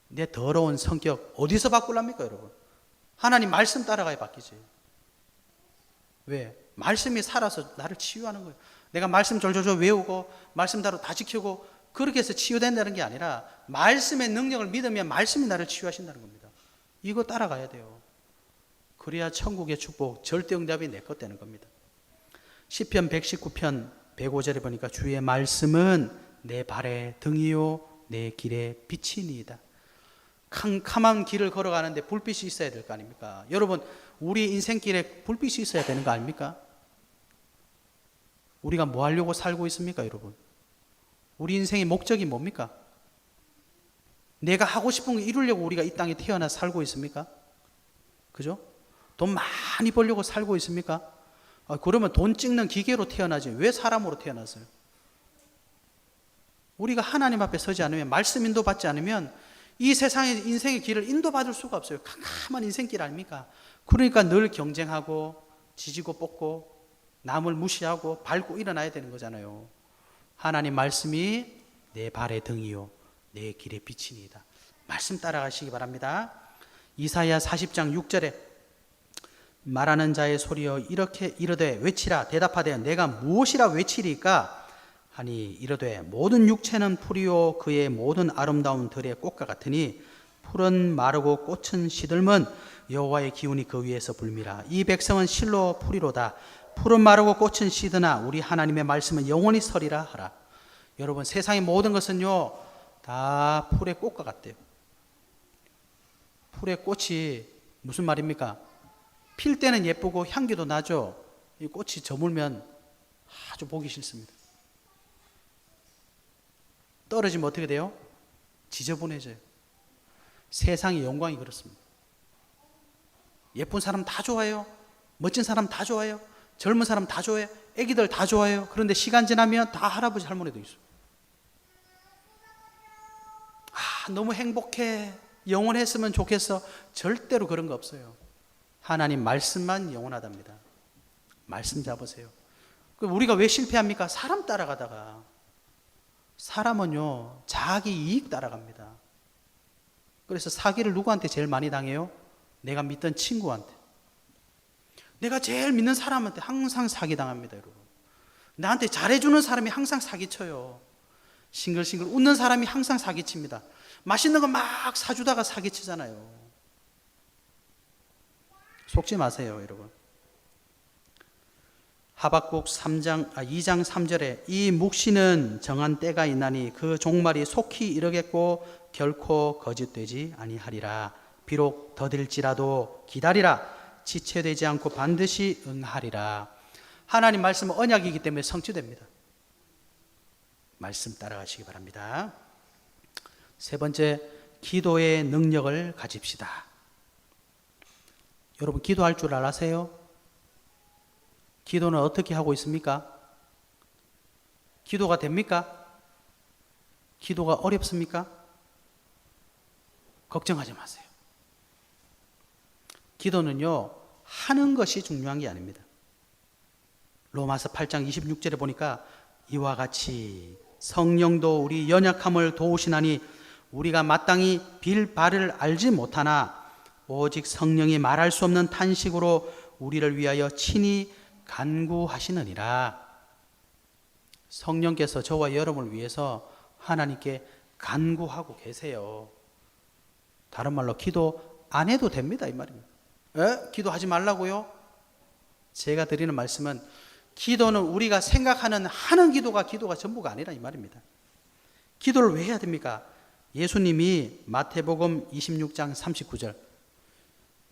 내 더러운 성격 어디서 바꾸랍니까 여러분? 하나님 말씀 따라가야 바뀌지. 왜? 말씀이 살아서 나를 치유하는 거예요. 내가 말씀 졸졸졸 외우고 말씀대로 다 지키고 그렇게 해서 치유된다는 게 아니라 말씀의 능력을 믿으면 말씀이 나를 치유하신다는 겁니다. 이거 따라가야 돼요. 그래야 천국의 축복, 절대 응답이 내 것 되는 겁니다. 시편 119편 105절에 보니까 주의 말씀은 내 발의 등이요 내 길의 빛이니이다. 캄캄한 길을 걸어가는데 불빛이 있어야 될 거 아닙니까? 여러분, 우리 인생길에 불빛이 있어야 되는 거 아닙니까? 우리가 뭐 하려고 살고 있습니까, 여러분? 우리 인생의 목적이 뭡니까? 내가 하고 싶은 거 이루려고 우리가 이 땅에 태어나 살고 있습니까? 그죠? 돈 많이 벌려고 살고 있습니까? 그러면 돈 찍는 기계로 태어나지 왜 사람으로 태어났어요? 우리가 하나님 앞에 서지 않으면, 말씀 인도받지 않으면 이 세상의 인생의 길을 인도받을 수가 없어요. 캄캄한 인생길 아닙니까? 그러니까 늘 경쟁하고 지지고 볶고 남을 무시하고 밟고 일어나야 되는 거잖아요. 하나님 말씀이 내 발의 등이요 내 길의 빛이니이다. 말씀 따라가시기 바랍니다. 이사야 40장 6절에 말하는 자의 소리여 이렇게 이르되 외치라. 대답하되 내가 무엇이라 외치리까 하니 이르되 모든 육체는 풀이요 그의 모든 아름다운 들의 꽃과 같으니 풀은 마르고 꽃은 시들면 여호와의 기운이 그 위에서 불미라. 이 백성은 실로 풀이로다. 풀은 마르고 꽃은 시드나 우리 하나님의 말씀은 영원히 서리라 하라. 여러분, 세상의 모든 것은요 다 풀의 꽃과 같대요. 풀의 꽃이 무슨 말입니까? 필 때는 예쁘고 향기도 나죠. 이 꽃이 저물면 아주 보기 싫습니다. 떨어지면 어떻게 돼요? 지저분해져요. 세상의 영광이 그렇습니다. 예쁜 사람 다 좋아해요. 멋진 사람 다 좋아해요. 젊은 사람 다 좋아해요. 애기들 다 좋아해요. 그런데 시간 지나면 다 할아버지 할머니도 있어요. 너무 행복해. 영원했으면 좋겠어. 절대로 그런 거 없어요. 하나님 말씀만 영원하답니다. 말씀 잡으세요. 우리가 왜 실패합니까? 사람 따라가다가. 사람은요 자기 이익 따라갑니다. 그래서 사기를 누구한테 제일 많이 당해요? 내가 믿던 친구한테. 내가 제일 믿는 사람한테 항상 사기당합니다. 여러분, 나한테 잘해주는 사람이 항상 사기쳐요. 싱글싱글 웃는 사람이 항상 사기칩니다. 맛있는 거 막 사주다가 사기치잖아요. 속지 마세요, 여러분. 하박국 2장 3절에 이 묵시는 정한 때가 있나니 그 종말이 속히 이르겠고 결코 거짓되지 아니하리라. 비록 더딜지라도 기다리라. 지체되지 않고 반드시 응하리라. 하나님 말씀은 언약이기 때문에 성취됩니다. 말씀 따라가시기 바랍니다. 세 번째, 기도의 능력을 가집시다. 여러분, 기도할 줄 아세요? 기도는 어떻게 하고 있습니까? 기도가 됩니까? 기도가 어렵습니까? 걱정하지 마세요. 기도는요 하는 것이 중요한 게 아닙니다. 로마서 8장 26절에 보니까 이와 같이 성령도 우리 연약함을 도우시나니 우리가 마땅히 빌 바를 알지 못하나 오직 성령이 말할 수 없는 탄식으로 우리를 위하여 친히 간구하시느니라. 성령께서 저와 여러분을 위해서 하나님께 간구하고 계세요. 다른 말로 기도 안 해도 됩니다, 이 말입니다. 기도하지 말라고요? 제가 드리는 말씀은 기도는 우리가 생각하는 하는 기도가 전부가 아니라 이 말입니다. 기도를 왜 해야 됩니까? 예수님이 마태복음 26장 39절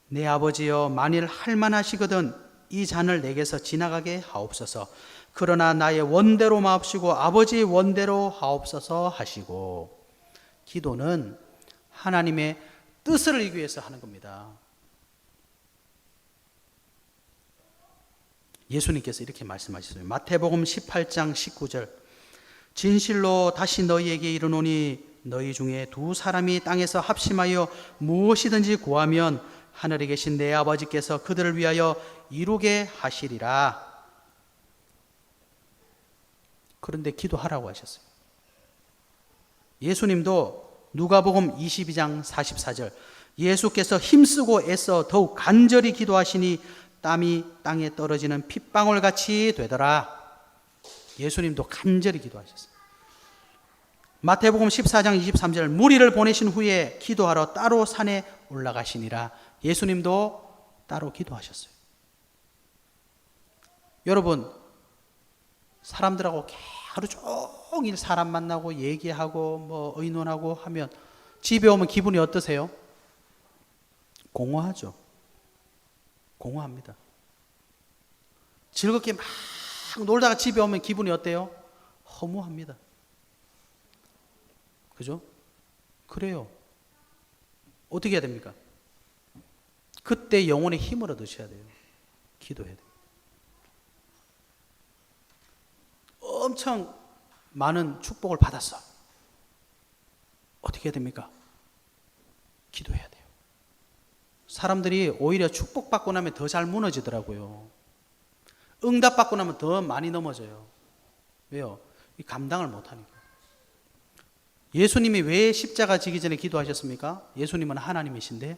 내 아버지여, 만일 할만하시거든 이 잔을 내게서 지나가게 하옵소서. 그러나 나의 원대로 마옵시고 아버지의 원대로 하옵소서 하시고. 기도는 하나님의 뜻을 이루기 위해서 하는 겁니다. 예수님께서 이렇게 말씀하셨어요. 마태복음 18장 19절. 진실로 다시 너희에게 이르노니 너희 중에 두 사람이 땅에서 합심하여 무엇이든지 구하면 하늘에 계신 내 아버지께서 그들을 위하여 이루게 하시리라. 그런데 기도하라고 하셨어요. 예수님도 누가복음 22장 44절. 예수께서 힘쓰고 애써 더욱 간절히 기도하시니 땀이 땅에 떨어지는 핏방울 같이 되더라. 예수님도 간절히 기도하셨어요. 마태복음 14장 23절. 무리를 보내신 후에 기도하러 따로 산에 올라가시니라. 예수님도 따로 기도하셨어요. 여러분, 사람들하고 하루 종일 사람 만나고 얘기하고 의논하고 하면 집에 오면 기분이 어떠세요? 공허하죠. 공허합니다. 즐겁게 막 놀다가 집에 오면 기분이 어때요? 허무합니다. 그죠? 그래요. 어떻게 해야 됩니까? 그때 영혼의 힘을 얻으셔야 돼요. 기도해야 돼요. 엄청 많은 축복을 받았어. 어떻게 해야 됩니까? 기도해야 돼요. 사람들이 오히려 축복받고 나면 더 잘 무너지더라고요. 응답받고 나면 더 많이 넘어져요. 왜요? 감당을 못하니까. 예수님이 왜 십자가 지기 전에 기도하셨습니까? 예수님은 하나님이신데.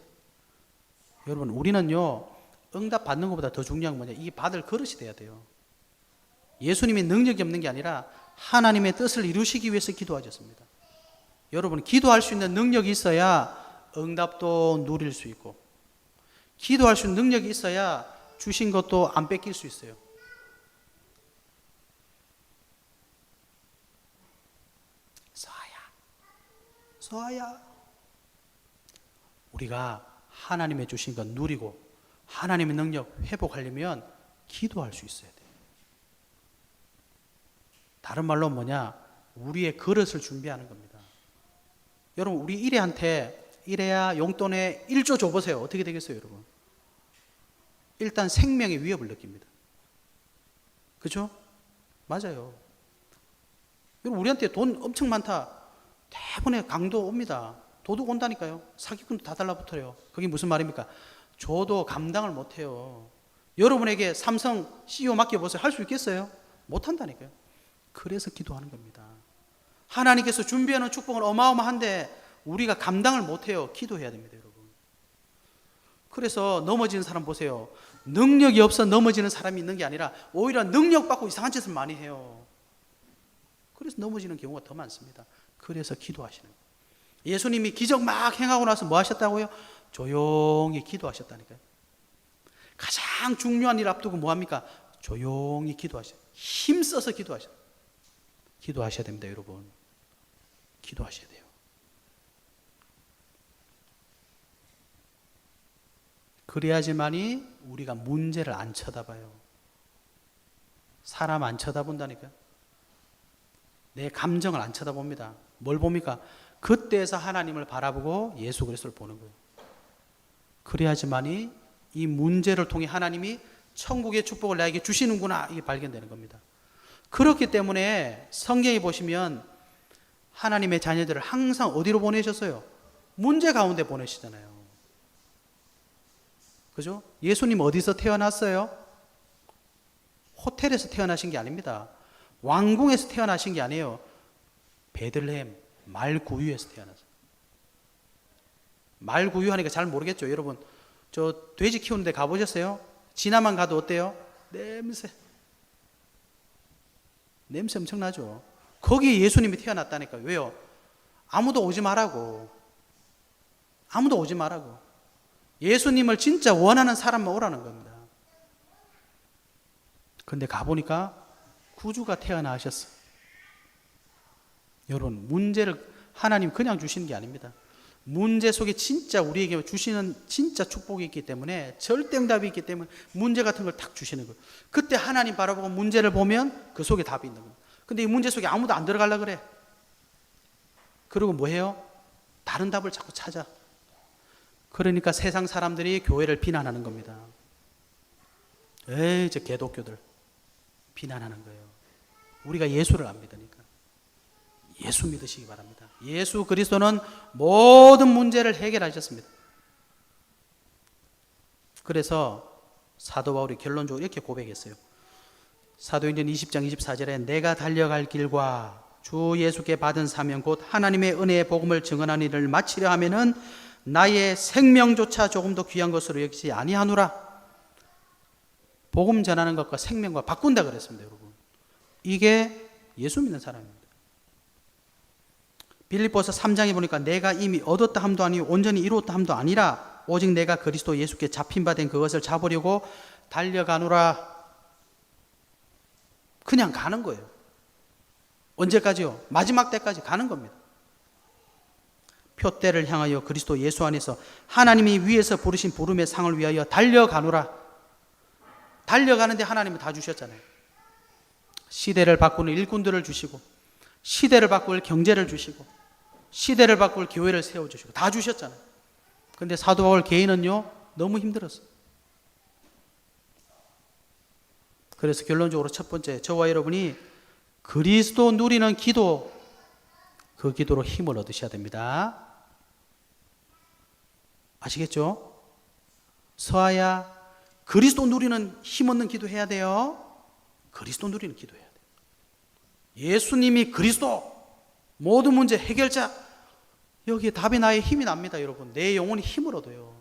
여러분, 우리는요, 응답 받는 것보다 더 중요한 건 뭐냐? 이게 받을 그릇이 돼야 돼요. 예수님이 능력이 없는 게 아니라 하나님의 뜻을 이루시기 위해서 기도하셨습니다. 여러분, 기도할 수 있는 능력이 있어야 응답도 누릴 수 있고, 기도할 수 있는 능력이 있어야 주신 것도 안 뺏길 수 있어요. 서아야, 우리가 하나님의 주신 것 누리고 하나님의 능력 회복하려면 기도할 수 있어야 돼요. 다른 말로 뭐냐? 우리의 그릇을 준비하는 겁니다. 여러분, 우리 일애한테 일애야 용돈에 1조 줘보세요. 어떻게 되겠어요, 여러분? 일단 생명의 위협을 느낍니다. 그죠? 맞아요. 여러분, 우리한테 돈 엄청 많다. 대부분의 강도 옵니다. 도둑 온다니까요. 사기꾼도 다 달라붙어요. 그게 무슨 말입니까? 줘도 감당을 못해요. 여러분에게 삼성 CEO 맡겨보세요. 할 수 있겠어요? 못한다니까요. 그래서 기도하는 겁니다. 하나님께서 준비하는 축복은 어마어마한데 우리가 감당을 못해요. 기도해야 됩니다, 여러분. 그래서 넘어지는 사람 보세요. 능력이 없어 넘어지는 사람이 있는 게 아니라 오히려 능력 받고 이상한 짓을 많이 해요. 그래서 넘어지는 경우가 더 많습니다. 그래서 기도하시는 거예요. 예수님이 기적 막 행하고 나서 뭐 하셨다고요? 조용히 기도하셨다니까요. 가장 중요한 일 앞두고 뭐 합니까? 조용히 기도하셔요. 힘써서 기도하셔요. 기도하셔야 됩니다, 여러분. 기도하셔야 돼요. 그래야지만이 우리가 문제를 안 쳐다봐요. 사람 안 쳐다본다니까요. 내 감정을 안 쳐다봅니다. 뭘 봅니까? 그때에서 하나님을 바라보고 예수 그리스도를 보는 거예요. 그래야지만이 이 문제를 통해 하나님이 천국의 축복을 나에게 주시는구나, 이게 발견되는 겁니다. 그렇기 때문에 성경에 보시면 하나님의 자녀들을 항상 어디로 보내셨어요? 문제 가운데 보내시잖아요. 그죠? 예수님 어디서 태어났어요? 호텔에서 태어나신 게 아닙니다. 왕궁에서 태어나신 게 아니에요. 베들레헴 말구유에서 태어났어요. 말구유 하니까 잘 모르겠죠. 여러분, 저 돼지 키우는 데 가보셨어요? 지나만 가도 어때요? 냄새 엄청나죠. 거기에 예수님이 태어났다니까요. 왜요? 아무도 오지 말라고. 아무도 오지 말라고. 예수님을 진짜 원하는 사람만 오라는 겁니다. 그런데 가보니까 구주가 태어나셨어. 여러분, 문제를 하나님 그냥 주시는 게 아닙니다. 문제 속에 진짜 우리에게 주시는 진짜 축복이 있기 때문에, 절대응답이 있기 때문에 문제 같은 걸 탁 주시는 거예요. 그때 하나님 바라보고 문제를 보면 그 속에 답이 있는 거예요. 근데 이 문제 속에 아무도 안 들어가려고 그래. 그리고 뭐 해요? 다른 답을 자꾸 찾아. 그러니까 세상 사람들이 교회를 비난하는 겁니다. 에이, 저 개독교들 비난하는 거예요. 우리가 예수를 안 믿으니까. 예수 믿으시기 바랍니다. 예수 그리스도는 모든 문제를 해결하셨습니다. 그래서 사도 바울이 결론적으로 이렇게 고백했어요. 사도행전 20장 24절에 내가 달려갈 길과 주 예수께 받은 사명 곧 하나님의 은혜의 복음을 증언하는 일을 마치려 하면은 나의 생명조차 조금도 귀한 것으로 여기지 아니하노라. 복음 전하는 것과 생명과 바꾼다 그랬습니다, 여러분. 이게 예수 믿는 사람입니다. 빌립보서 3장에 보니까 내가 이미 얻었다 함도 아니요 온전히 이루었다 함도 아니라 오직 내가 그리스도 예수께 잡힌 바 된 그것을 잡으려고 달려가노라. 그냥 가는 거예요. 언제까지요? 마지막 때까지 가는 겁니다. 표대를 향하여 그리스도 예수 안에서 하나님이 위에서 부르신 부름의 상을 위하여 달려가노라. 달려가는데 하나님은 다 주셨잖아요. 시대를 바꾸는 일꾼들을 주시고, 시대를 바꿀 경제를 주시고, 시대를 바꿀 교회를 세워주시고 다 주셨잖아요. 그런데 사도 바울 개인은요 너무 힘들었어요. 그래서 결론적으로 첫 번째, 저와 여러분이 그리스도 누리는 기도, 그 기도로 힘을 얻으셔야 됩니다. 아시겠죠? 서아야, 그리스도 누리는 힘 얻는 기도 해야 돼요. 그리스도 누리는 기도 해야 돼요. 예수님이 그리스도, 모든 문제 해결자, 여기에 답이 나의 힘이 납니다. 여러분, 내 영혼이 힘을 얻어요.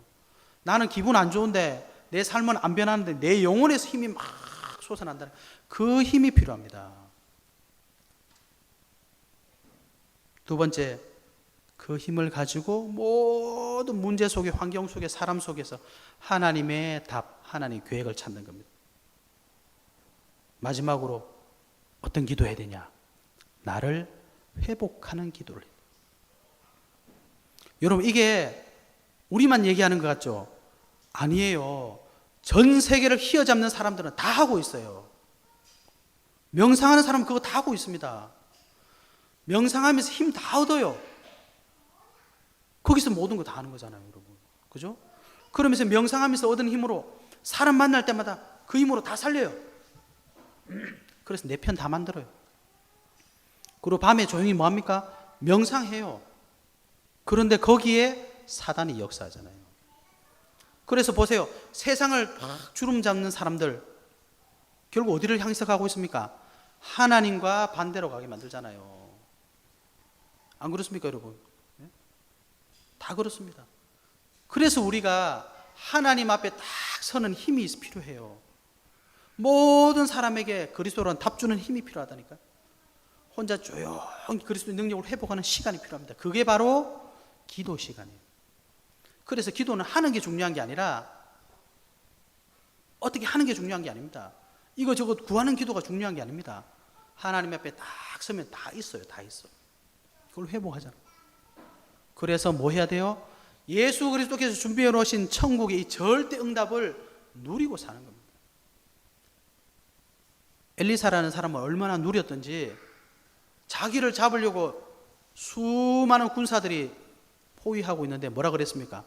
나는 기분 안 좋은데 내 삶은 안 변하는데 내 영혼에서 힘이 막 솟아난다는 그 힘이 필요합니다. 두 번째, 그 힘을 가지고 모든 문제 속에, 환경 속에, 사람 속에서 하나님의 답, 하나님의 계획을 찾는 겁니다. 마지막으로 어떤 기도해야 되냐? 나를 회복하는 기도를 해요. 여러분, 이게 우리만 얘기하는 것 같죠? 아니에요. 전 세계를 휘어잡는 사람들은 다 하고 있어요. 명상하는 사람은 그거 다 하고 있습니다. 명상하면서 힘 다 얻어요. 거기서 모든 거 다 하는 거잖아요, 여러분. 그죠? 그러면서 명상하면서 얻은 힘으로 사람 만날 때마다 그 힘으로 다 살려요. 그래서 내 편 다 만들어요. 그리고 밤에 조용히 뭐 합니까? 명상해요. 그런데 거기에 사단이 역사하잖아요. 그래서 보세요. 세상을 막 주름 잡는 사람들 결국 어디를 향해서 가고 있습니까? 하나님과 반대로 가게 만들잖아요. 안 그렇습니까, 여러분? 다 그렇습니다. 그래서 우리가 하나님 앞에 딱 서는 힘이 필요해요. 모든 사람에게 그리스도라는 답 주는 힘이 필요하다니까. 혼자 조용히 그리스도의 능력을 회복하는 시간이 필요합니다. 그게 바로 기도 시간이에요. 그래서 기도는 하는 게 중요한 게 아니라 어떻게 하는 게 중요한 게 아닙니다. 이거 저거 구하는 기도가 중요한 게 아닙니다. 하나님 앞에 딱 서면 다 있어요. 다 있어. 그걸 회복하잖아. 그래서 뭐 해야 돼요? 예수 그리스도께서 준비해 놓으신 천국의 이 절대 응답을 누리고 사는 겁니다. 엘리사라는 사람은 얼마나 누렸던지 자기를 잡으려고 수많은 군사들이 포위하고 있는데 뭐라 그랬습니까?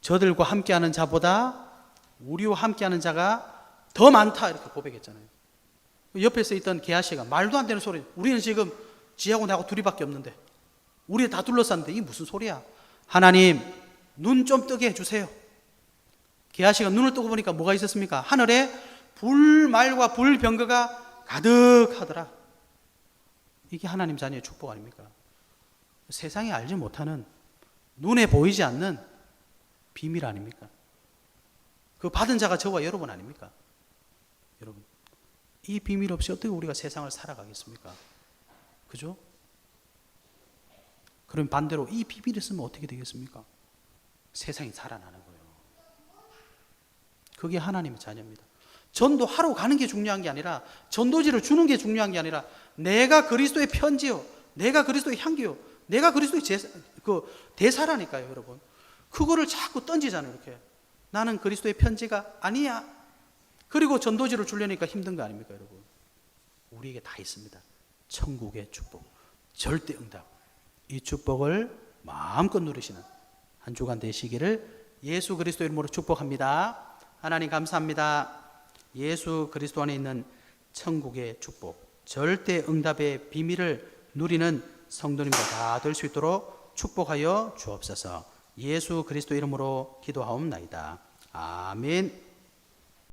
저들과 함께하는 자보다 우리와 함께하는 자가 더 많다, 이렇게 고백했잖아요. 옆에서 있던 게하시가 말도 안 되는 소리, 우리는 지금 지하고 나하고 둘이밖에 없는데 우리 다 둘러쌌는데 이게 무슨 소리야? 하나님, 눈 좀 뜨게 해주세요. 게하시가 눈을 뜨고 보니까 뭐가 있었습니까? 하늘에 불말과 불병거가 가득하더라. 이게 하나님 자녀의 축복 아닙니까? 세상이 알지 못하는, 눈에 보이지 않는 비밀 아닙니까? 그 받은 자가 저와 여러분 아닙니까? 여러분, 이 비밀 없이 어떻게 우리가 세상을 살아가겠습니까? 그죠? 그럼 반대로 이 비밀을 쓰면 어떻게 되겠습니까? 세상이 살아나는 거예요. 그게 하나님의 자녀입니다. 전도하러 가는 게 중요한 게 아니라, 전도지를 주는 게 중요한 게 아니라, 내가 그리스도의 편지요, 내가 그리스도의 향기요, 내가 그리스도의 대사라니까요, 여러분. 그거를 자꾸 던지잖아요, 이렇게. 나는 그리스도의 편지가 아니야. 그리고 전도지를 주려니까 힘든 거 아닙니까, 여러분? 우리에게 다 있습니다. 천국의 축복, 절대 응답. 이 축복을 마음껏 누리시는 한 주간 되시기를 예수 그리스도 이름으로 축복합니다. 하나님 감사합니다. 예수 그리스도 안에 있는 천국의 축복, 절대 응답의 비밀을 누리는 성도님들 다 될 수 있도록 축복하여 주옵소서. 예수 그리스도 이름으로 기도하옵나이다. 아멘.